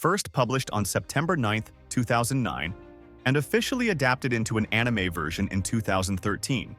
first published on September 9, 2009, and officially adapted into an anime version in 2013.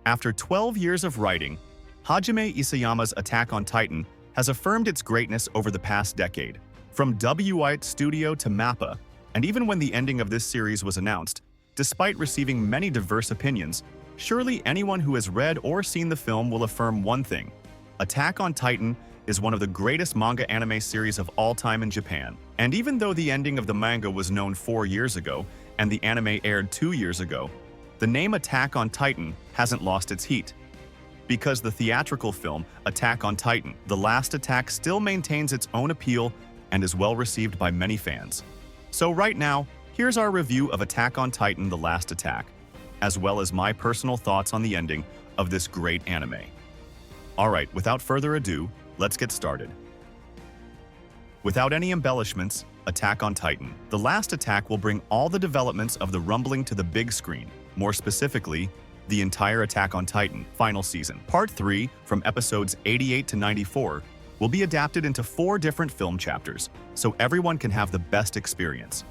After 12 years of writing, Hajime Isayama's Attack on Titan has affirmed its greatness over the past decade. From WIT Studio to MAPPA, and even when the ending of this series was announced, despite receiving many diverse opinions, surely anyone who has read or seen the film will affirm one thing: Attack on Titan is one of the greatest manga anime series of all time in Japan. And even though the ending of the manga was known 4 years ago and the anime aired 2 years ago, the name Attack on Titan hasn't lost its heat. Because the theatrical film, Attack on Titan: The Last Attack, still maintains its own appeal and is well received by many fans. So right now, here's our review of Attack on Titan: The Last Attack, as well as my personal thoughts on the ending of this great anime. Alright, without further ado, let's get started. Without any embellishments, Attack on Titan: The Last Attack will bring all the developments of the rumbling to the big screen, more specifically, the entire Attack on Titan final season. Part 3, from episodes 88 to 94, will be adapted into 4 different film chapters, so everyone can have the best experience.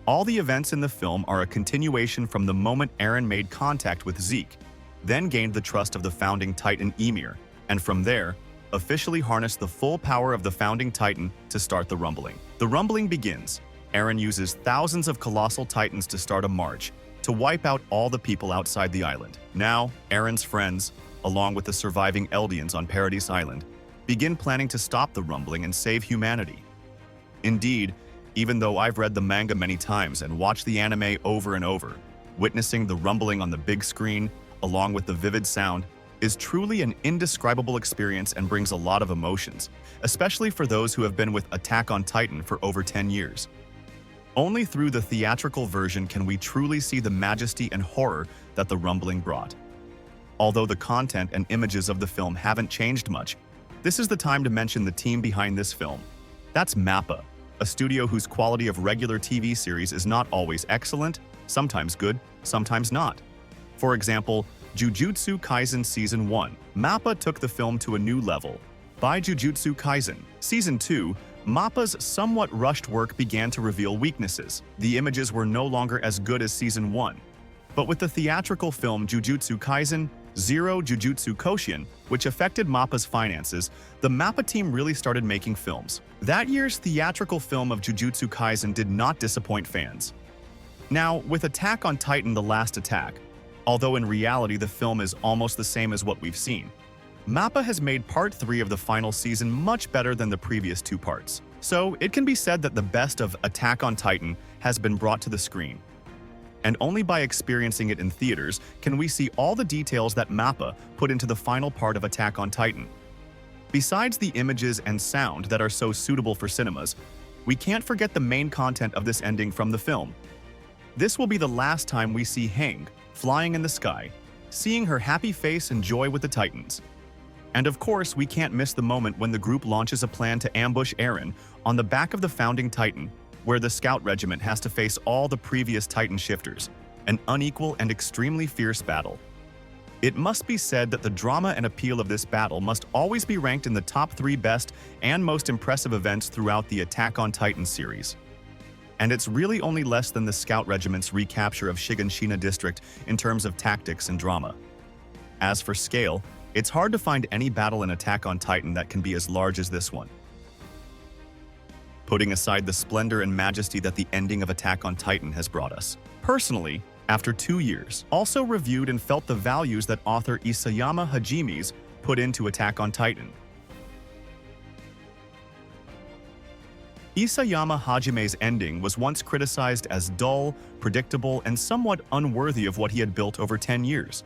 All the events in the film are a continuation from the moment Eren made contact with Zeke, then gained the trust of the founding Titan Ymir, and from there, officially harnessed the full power of the founding Titan to start the rumbling. The rumbling begins. Eren uses thousands of colossal Titans to start a march, to wipe out all the people outside the island. Now, Eren's friends, along with the surviving Eldians on Paradise Island, begin planning to stop the rumbling and save humanity. Indeed, even though I've read the manga many times and watched the anime over and over, witnessing the rumbling on the big screen, along with the vivid sound, is truly an indescribable experience and brings a lot of emotions, especially for those who have been with Attack on Titan for over 10 years. Only through the theatrical version can we truly see the majesty and horror that the rumbling brought. Although the content and images of the film haven't changed much, this is the time to mention the team behind this film. That's MAPPA, a studio whose quality of regular TV series is not always excellent, sometimes good, sometimes not. For example, Jujutsu Kaisen Season 1, MAPPA took the film to a new level. By Jujutsu Kaisen Season 2, MAPPA's somewhat rushed work began to reveal weaknesses. The images were no longer as good as Season 1. But with the theatrical film Jujutsu Kaisen Zero Jujutsu Koshien, which affected MAPPA's finances, the MAPPA team really started making films. That year's theatrical film of Jujutsu Kaisen did not disappoint fans. Now, with Attack on Titan: The Last Attack, although in reality the film is almost the same as what we've seen, MAPPA has made Part 3 of the final season much better than the previous 2 parts. So, it can be said that the best of Attack on Titan has been brought to the screen. And only by experiencing it in theaters can we see all the details that MAPPA put into the final part of Attack on Titan. Besides the images and sound that are so suitable for cinemas, we can't forget the main content of this ending from the film. This will be the last time we see Hang flying in the sky, seeing her happy face and joy with the Titans. And of course, we can't miss the moment when the group launches a plan to ambush Eren on the back of the founding Titan, where the Scout Regiment has to face all the previous Titan shifters, an unequal and extremely fierce battle. It must be said that the drama and appeal of this battle must always be ranked in the top 3 best and most impressive events throughout the Attack on Titan series. And it's really only less than the Scout Regiment's recapture of Shiganshina District in terms of tactics and drama. As for scale, it's hard to find any battle in Attack on Titan that can be as large as this one. Putting aside the splendor and majesty that the ending of Attack on Titan has brought us. Personally, after 2 years, also reviewed and felt the values that author Isayama Hajime's put into Attack on Titan. Isayama Hajime's ending was once criticized as dull, predictable, and somewhat unworthy of what he had built over 10 years.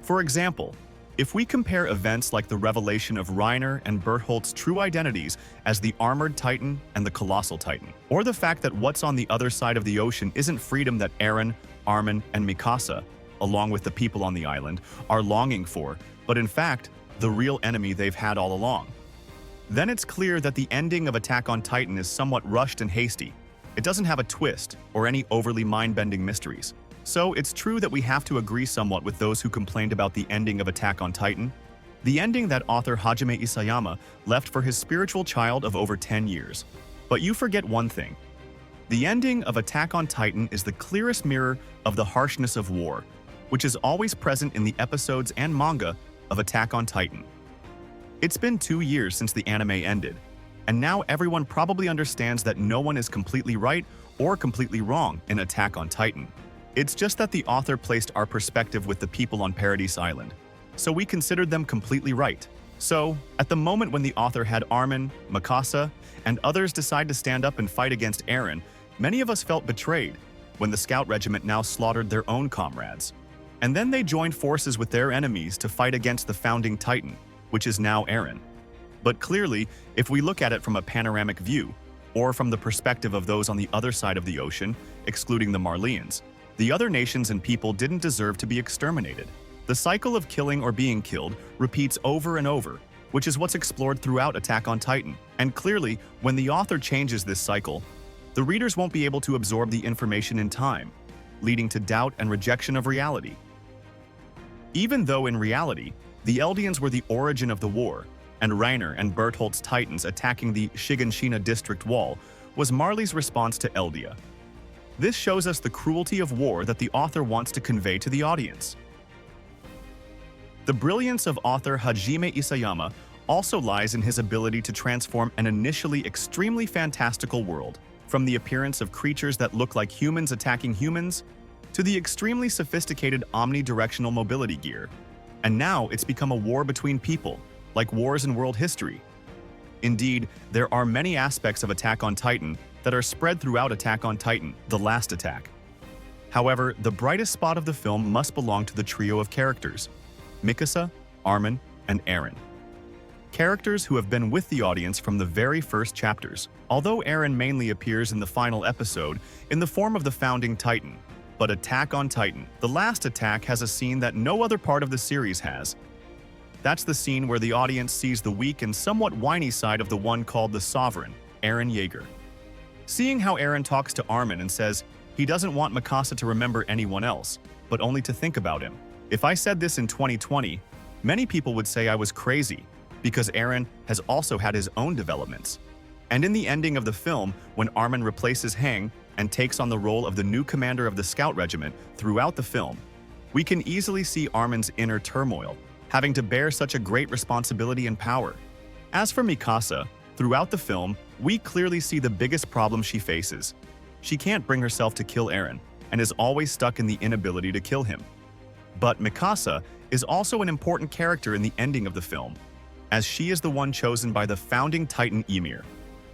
For example, if we compare events like the revelation of Reiner and Bertholdt's true identities as the Armored Titan and the Colossal Titan, or the fact that what's on the other side of the ocean isn't freedom that Eren, Armin, and Mikasa, along with the people on the island, are longing for, but in fact, the real enemy they've had all along, then it's clear that the ending of Attack on Titan is somewhat rushed and hasty. It doesn't have a twist or any overly mind-bending mysteries. So it's true that we have to agree somewhat with those who complained about the ending of Attack on Titan, the ending that author Hajime Isayama left for his spiritual child of over 10 years. But you forget one thing. The ending of Attack on Titan is the clearest mirror of the harshness of war, which is always present in the episodes and manga of Attack on Titan. It's been 2 years since the anime ended, and now everyone probably understands that no one is completely right or completely wrong in Attack on Titan. It's just that the author placed our perspective with the people on Paradise Island, so we considered them completely right. So, at the moment when the author had Armin, Mikasa, and others decide to stand up and fight against Eren, many of us felt betrayed when the Scout Regiment now slaughtered their own comrades. And then they joined forces with their enemies to fight against the founding Titan, which is now Eren. But clearly, if we look at it from a panoramic view, or from the perspective of those on the other side of the ocean, excluding the Marleyans, the other nations and people didn't deserve to be exterminated. The cycle of killing or being killed repeats over and over, which is what's explored throughout Attack on Titan. And clearly, when the author changes this cycle, the readers won't be able to absorb the information in time, leading to doubt and rejection of reality. Even though in reality, the Eldians were the origin of the war, and Reiner and Bertholdt's Titans attacking the Shiganshina district wall was Marley's response to Eldia. This shows us the cruelty of war that the author wants to convey to the audience. The brilliance of author Hajime Isayama also lies in his ability to transform an initially extremely fantastical world, from the appearance of creatures that look like humans attacking humans, to the extremely sophisticated omnidirectional mobility gear. And now it's become a war between people, like wars in world history. Indeed, there are many aspects of Attack on Titan that are spread throughout Attack on Titan, The Last Attack. However, the brightest spot of the film must belong to the trio of characters, Mikasa, Armin, and Eren. Characters who have been with the audience from the very first chapters, although Eren mainly appears in the final episode in the form of the founding Titan. But Attack on Titan, The Last Attack has a scene that no other part of the series has. That's the scene where the audience sees the weak and somewhat whiny side of the one called the Sovereign, Eren Yeager. Seeing how Eren talks to Armin and says he doesn't want Mikasa to remember anyone else, but only to think about him. If I said this in 2020, many people would say I was crazy, because Eren has also had his own developments. And in the ending of the film, when Armin replaces Hang and takes on the role of the new commander of the Scout Regiment throughout the film, we can easily see Armin's inner turmoil, having to bear such a great responsibility and power. As for Mikasa, throughout the film, we clearly see the biggest problem she faces. She can't bring herself to kill Eren, and is always stuck in the inability to kill him. But Mikasa is also an important character in the ending of the film, as she is the one chosen by the founding Titan Ymir,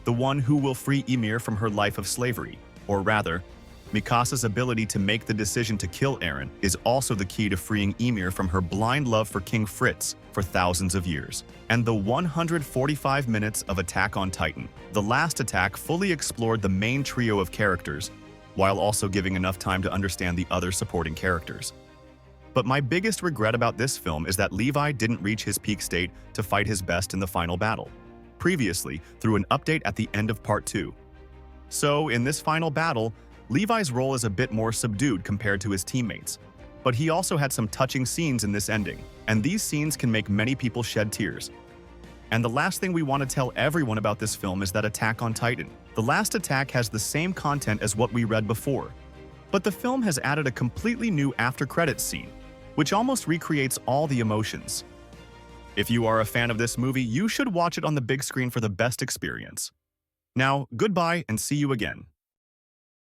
the one who will free Ymir from her life of slavery. Or rather, Mikasa's ability to make the decision to kill Eren is also the key to freeing Ymir from her blind love for King Fritz for thousands of years. And the 145 minutes of Attack on Titan, The Last Attack, fully explored the main trio of characters, while also giving enough time to understand the other supporting characters. But my biggest regret about this film is that Levi didn't reach his peak state to fight his best in the final battle, previously through an update at the end of Part 2. So, in this final battle, Levi's role is a bit more subdued compared to his teammates, but he also had some touching scenes in this ending, and these scenes can make many people shed tears. And the last thing we want to tell everyone about this film is that Attack on Titan, The Last Attack, has the same content as what we read before, but the film has added a completely new after-credits scene, which almost recreates all the emotions. If you are a fan of this movie, you should watch it on the big screen for the best experience. Now, goodbye and see you again.